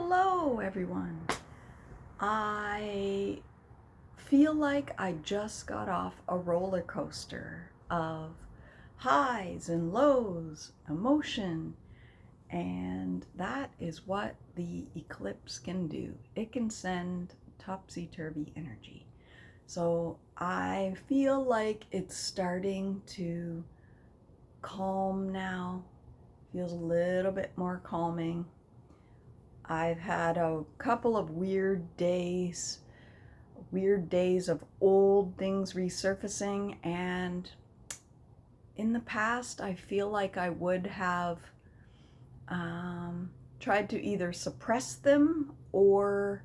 Hello, everyone. I feel like I just got off a roller coaster of highs and lows, emotion, and that is what the eclipse can do. It can send topsy-turvy energy. So I feel like it's starting to calm now. Feels a little bit more calming. I've had a couple of weird days of old things resurfacing, and in the past I feel like I would have tried to either suppress them or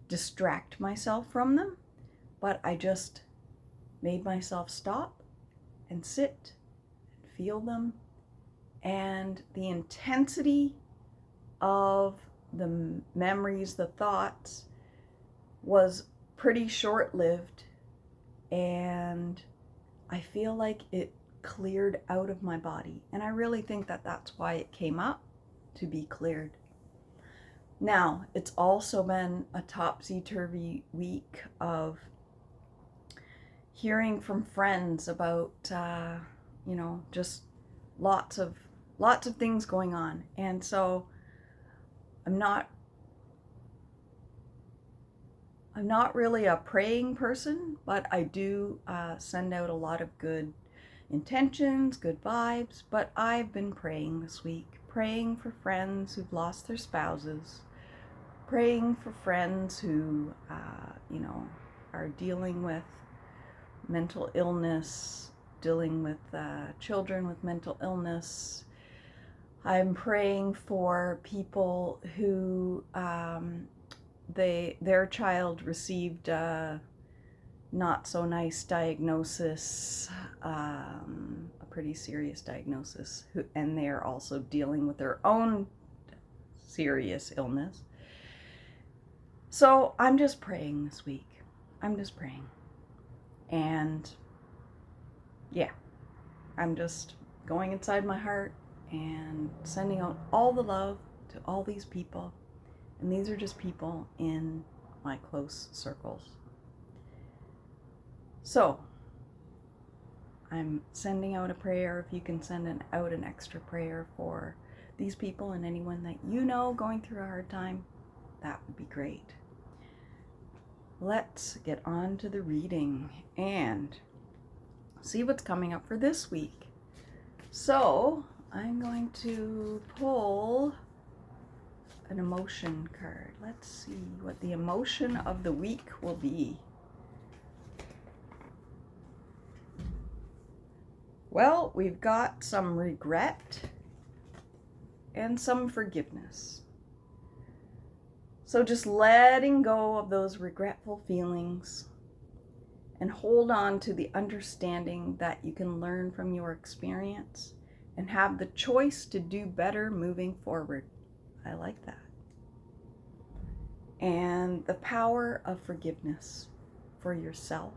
distract myself from them, but I just made myself stop and sit and feel them, and the intensity of the memories, the thoughts, was pretty short-lived, and I feel like it cleared out of my body, and I really think that that's why it came up, to be cleared. Now, it's also been a topsy-turvy week of hearing from friends about just lots of things going on, and so I'm not really a praying person, but I do send out a lot of good intentions, good vibes. But I've been praying this week, praying for friends who've lost their spouses, praying for friends who, are dealing with mental illness, dealing with children with mental illness. I'm praying for people who their child received a not so nice diagnosis, a pretty serious diagnosis, and they're also dealing with their own serious illness. So I'm just praying this week. I'm just praying. And yeah, I'm just going inside my heart and sending out all the love to all these people. And these are just people in my close circles. So I'm sending out a prayer. If you can send out an extra prayer for these people and anyone that you know going through a hard time, that would be great. Let's get on to the reading and see what's coming up for this week. So I'm going to pull an emotion card. Let's see what the emotion of the week will be. Well, we've got some regret and some forgiveness. So just letting go of those regretful feelings and hold on to the understanding that you can learn from your experience and have the choice to do better moving forward. I like that. And the power of forgiveness for yourself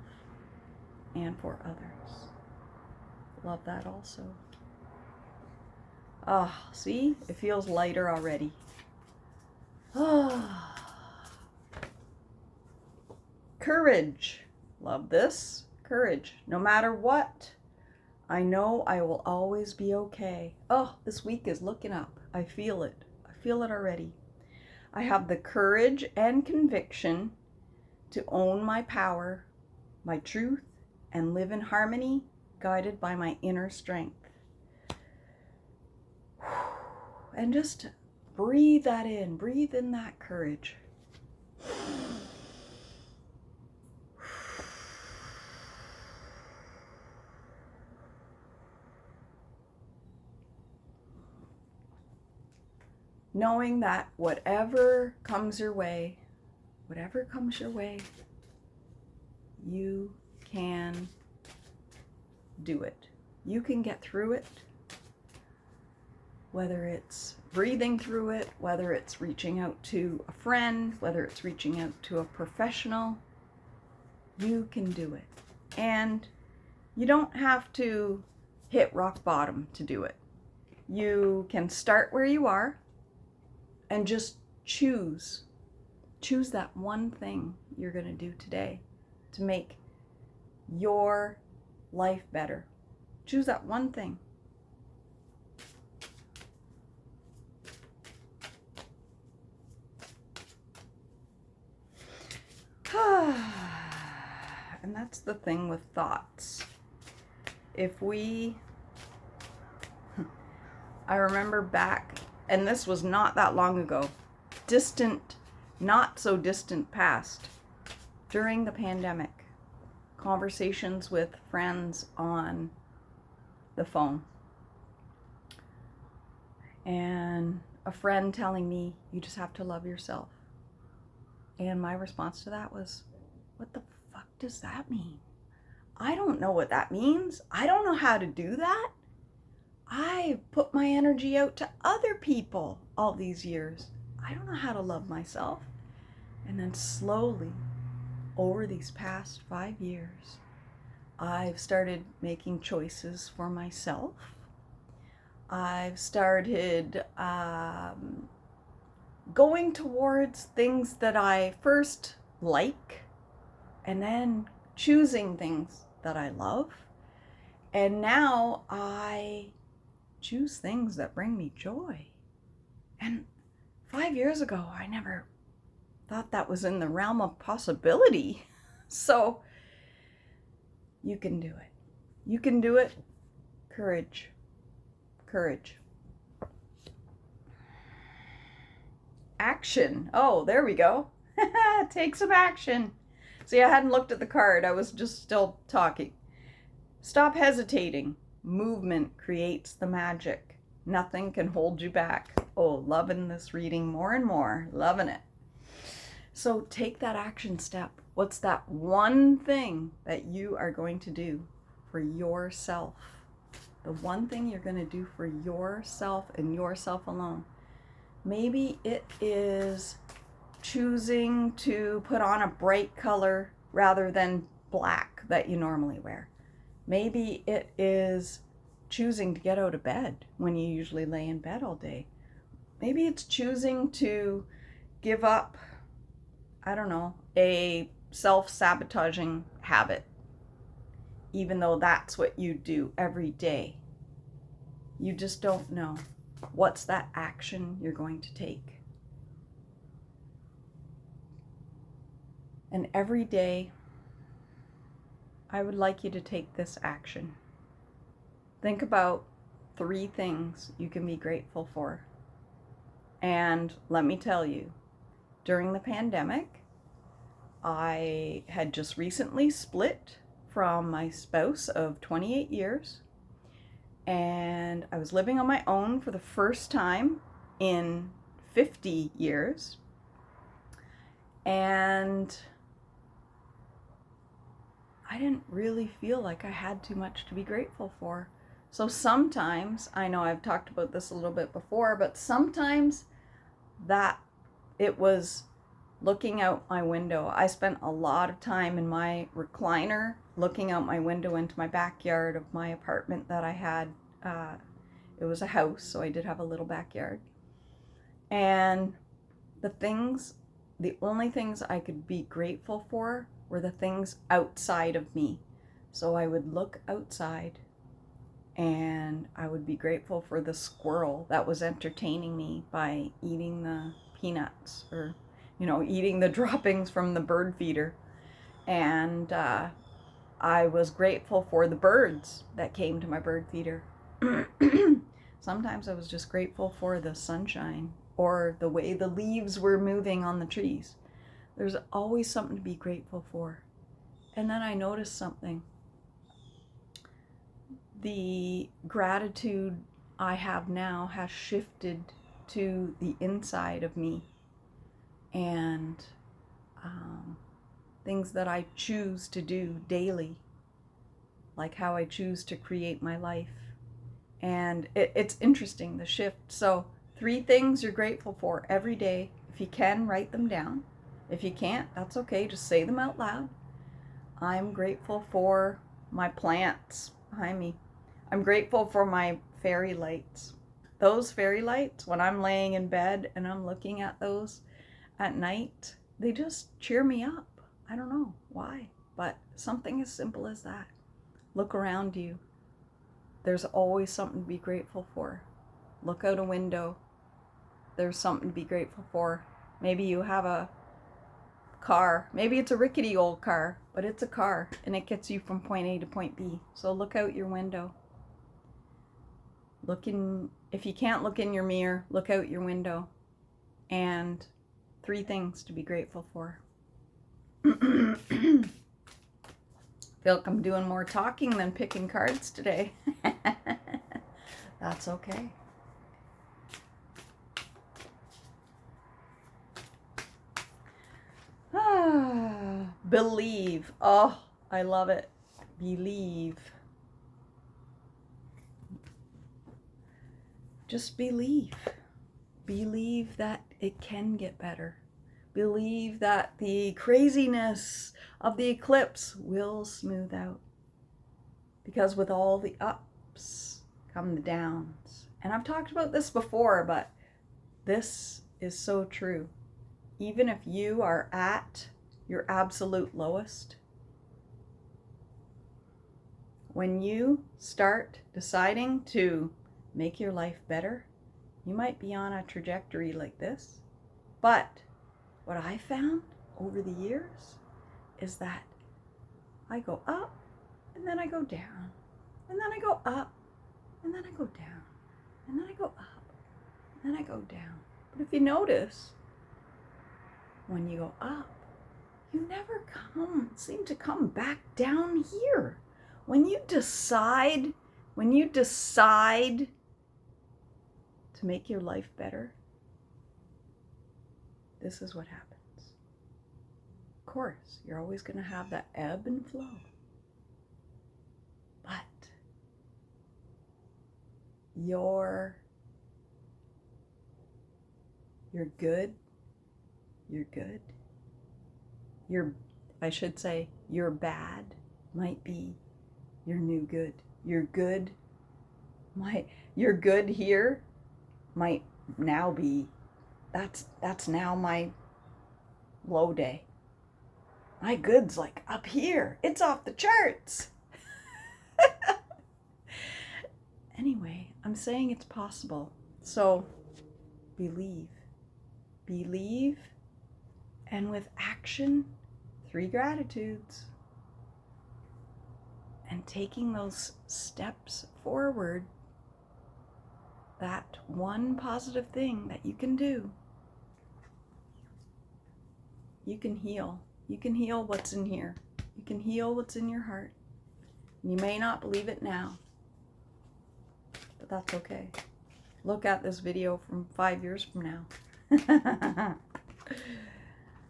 and for others. Love that also. See? It feels lighter already. Courage. Love this. Courage. No matter what, I know I will always be okay. This week is looking up. I feel it. I feel it already. I have the courage and conviction to own my power, my truth, and live in harmony, guided by my inner strength. And just breathe that in. Breathe in that courage. Knowing that whatever comes your way, you can do it. You can get through it. Whether it's breathing through it, whether it's reaching out to a friend, whether it's reaching out to a professional, you can do it. And you don't have to hit rock bottom to do it. You can start where you are and just choose that one thing you're going to do today to make your life better. Choose that one thing. And that's the thing with thoughts. I remember back, and this was not that long ago, not so distant past, during the pandemic, conversations with friends on the phone. And a friend telling me, you just have to love yourself. And my response to that was, what the fuck does that mean? I don't know what that means. I don't know how to do that. I put my energy out to other people all these years. I don't know how to love myself. And then slowly, over these past 5 years, I've started making choices for myself. I've started going towards things that I first like, and then choosing things that I love. And now I choose things that bring me joy. And 5 years ago, I never thought that was in the realm of possibility. So you can do it. You can do it. Courage. Courage. Action. Oh, there we go. Take some action. See, I hadn't looked at the card. I was just still talking. Stop hesitating. Movement creates the magic. Nothing can hold you back. Oh, loving this reading more and more. Loving it. So take that action step. What's that one thing that you are going to do for yourself? The one thing you're going to do for yourself and yourself alone. Maybe it is choosing to put on a bright color rather than black that you normally wear. Maybe it is choosing to get out of bed when you usually lay in bed all day. Maybe it's choosing to give up, I don't know, a self-sabotaging habit, even though that's what you do every day. You just don't know. What's that action you're going to take? And every day, I would like you to take this action. Think about 3 things you can be grateful for. And let me tell you, during the pandemic, I had just recently split from my spouse of 28 years. And I was living on my own for the first time in 50 years. And I didn't really feel like I had too much to be grateful for. So sometimes, I know I've talked about this a little bit before, but sometimes that it was looking out my window. I spent a lot of time in my recliner looking out my window into my backyard of my apartment that I had. It was a house, so I did have a little backyard. And the only things I could be grateful for were the things outside of me. So I would look outside and I would be grateful for the squirrel that was entertaining me by eating the peanuts or, eating the droppings from the bird feeder. And I was grateful for the birds that came to my bird feeder. Sometimes I was just grateful for the sunshine or the way the leaves were moving on the trees. There's always something to be grateful for. And then I noticed something. The gratitude I have now has shifted to the inside of me. And things that I choose to do daily, like how I choose to create my life. And it's interesting, the shift. So 3 things you're grateful for every day. If you can, write them down. If you can't, that's okay. Just say them out loud. I'm grateful for my plants behind me. I'm grateful for my fairy lights. those fairy lights, when I'm laying in bed and I'm looking at those at night, they just cheer me up. I don't know why, but something as simple as that. Look around you. There's always something to be grateful for. Look out a window. There's something to be grateful for. Maybe you have a car. Maybe it's a rickety old car, but it's a car and it gets you from point A to point B. So look out your window. If you can't look in your mirror, look out your window. And 3 things to be grateful for. Feel like I'm doing more talking than picking cards today. That's okay. Believe. Oh, I love it. Believe. Just believe. Believe that it can get better. Believe that the craziness of the eclipse will smooth out. Because with all the ups come the downs. And I've talked about this before, but this is so true. Even if you are at your absolute lowest, when you start deciding to make your life better, you might be on a trajectory like this. But what I found over the years is that I go up and then I go down, and then I go up and then I go down, and then I go up and then I go down. But if you notice, when you go up, you never seem to come back down here. When you decide to make your life better, this is what happens. Of course, you're always going to have that ebb and flow. But you're good. You're good. Your bad might be your new good. Your good here might now be, that's now my low day. My good's like up here. It's off the charts. Anyway, I'm saying it's possible. So believe, and with action, 3 gratitudes, and taking those steps forward, that one positive thing that you can do, you can heal. You can heal what's in here. You can heal what's in your heart. You may not believe it now, but that's okay. Look at this video from 5 years from now.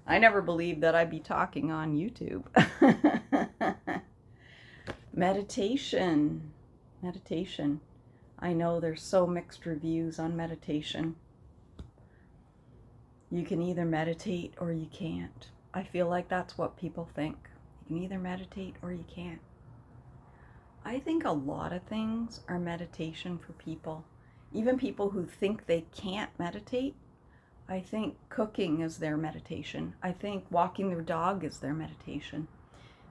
I never believed that I'd be talking on YouTube. Meditation. I know there's so mixed reviews on meditation. You can either meditate or you can't. I feel like that's what people think. You can either meditate or you can't. I think a lot of things are meditation for people. Even people who think they can't meditate. I think cooking is their meditation. I think walking their dog is their meditation.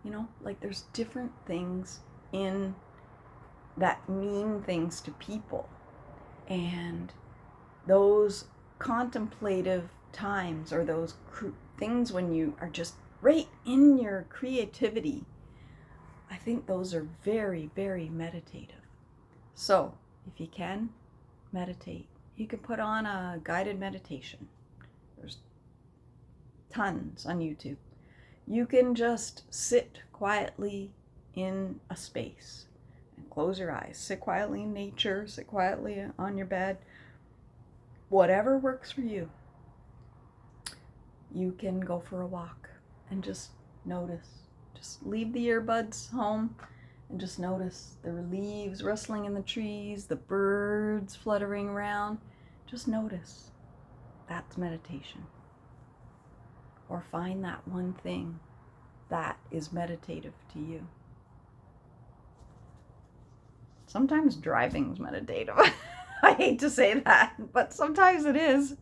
You know, like there's different things in that mean things to people. And those contemplative times, or those things when you are just right in your creativity, I think those are very, very meditative. So if you can, meditate. You can put on a guided meditation. There's tons on YouTube. You can just sit quietly in a space and close your eyes. Sit quietly in nature, sit quietly on your bed. Whatever works for you. You can go for a walk and just notice. Just leave the earbuds home and just notice the leaves rustling in the trees, the birds fluttering around. Just notice. That's meditation. Or find that one thing that is meditative to you. Sometimes driving's meditative. I hate to say that, but sometimes it is.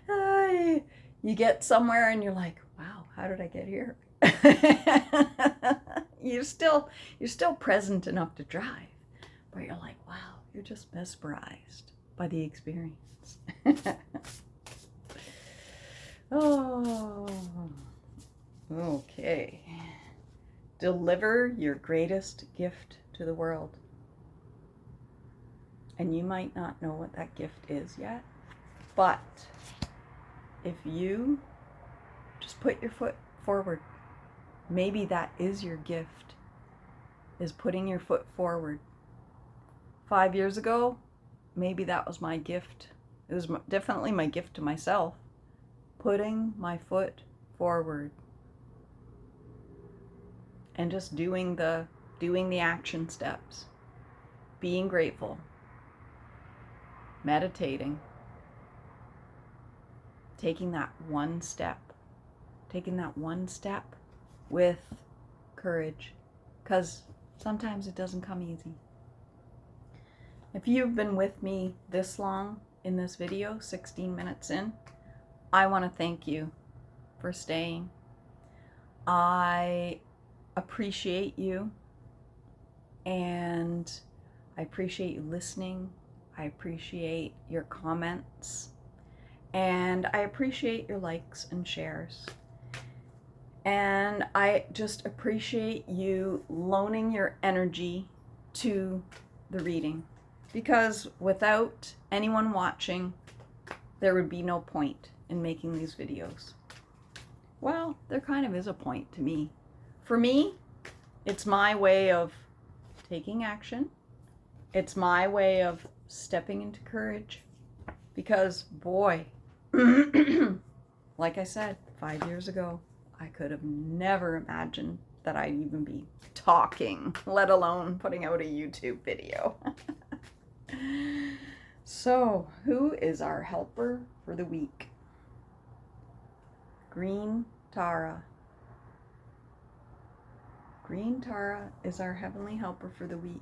You get somewhere and you're like, wow, how did I get here? you're still present enough to drive, but you're like, wow, you're just mesmerized by the experience. Oh, okay. Deliver your greatest gift to the world. And you might not know what that gift is yet, but if you just put your foot forward, maybe that is your gift, is putting your foot forward. 5 years ago, maybe that was my gift. It was definitely my gift to myself, putting my foot forward and just doing the action steps, being grateful, meditating, taking that one step with courage, because sometimes it doesn't come easy. If you've been with me this long in this video, 16 minutes in, I want to thank you for staying. I appreciate you, and I appreciate you listening. I appreciate your comments, and I appreciate your likes and shares. And I just appreciate you loaning your energy to the reading, because without anyone watching, there would be no point in making these videos. Well, there kind of is a point to me. For me, it's my way of taking action. It's my way of stepping into courage, because boy, like I said, 5 years ago, I could have never imagined that I'd even be talking, let alone putting out a YouTube video. So, who is our helper for the week? Green Tara. Green Tara is our heavenly helper for the week.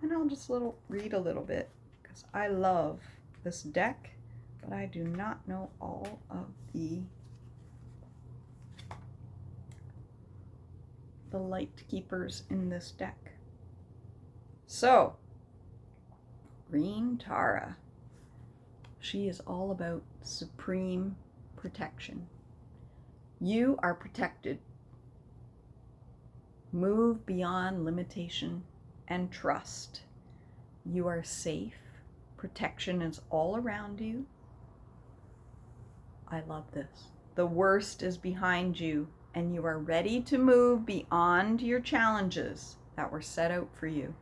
And I'll just read a little bit, because I love this deck, but I do not know all of the light keepers in this deck. So, Green Tara, she is all about supreme protection. You are protected. Move beyond limitation and trust. You are safe. Protection is all around you. I love this. The worst is behind you, and you are ready to move beyond your challenges that were set out for you.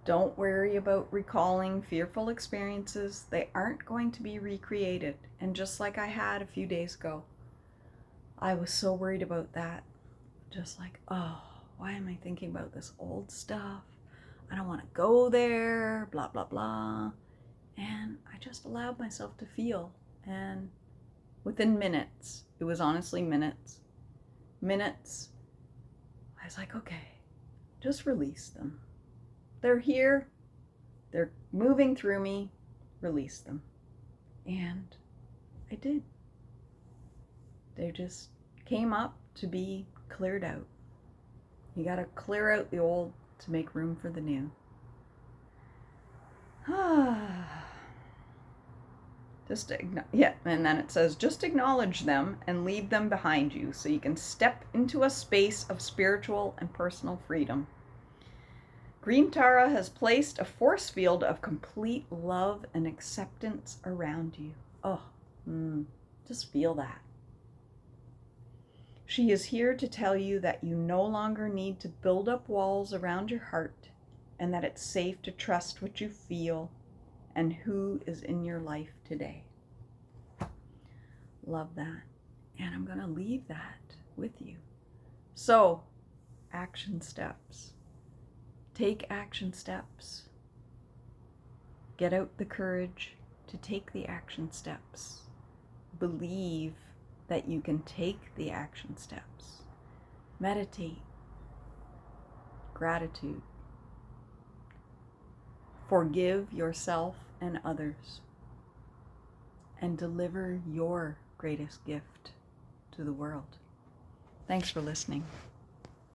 Don't worry about recalling fearful experiences. They aren't going to be recreated. And just like I had a few days ago, I was so worried about that. Just like, oh, why am I thinking about this old stuff? I don't want to go there, blah, blah, blah. And I just allowed myself to feel. And within minutes, it was honestly minutes, I was like, okay, just release them. They're here. They're moving through me. Release them. And I did. They just came up to be cleared out. You got to clear out the old to make room for the new. And then it says, just acknowledge them and leave them behind you so you can step into a space of spiritual and personal freedom. Green Tara has placed a force field of complete love and acceptance around you. Oh, just feel that. She is here to tell you that you no longer need to build up walls around your heart, and that it's safe to trust what you feel and who is in your life today. Love that. And I'm going to leave that with you. So, action steps. Take action steps. Get out the courage to take the action steps. Believe that you can take the action steps. Meditate. Gratitude. forgive yourself and others, and deliver your greatest gift to the world. Thanks for listening.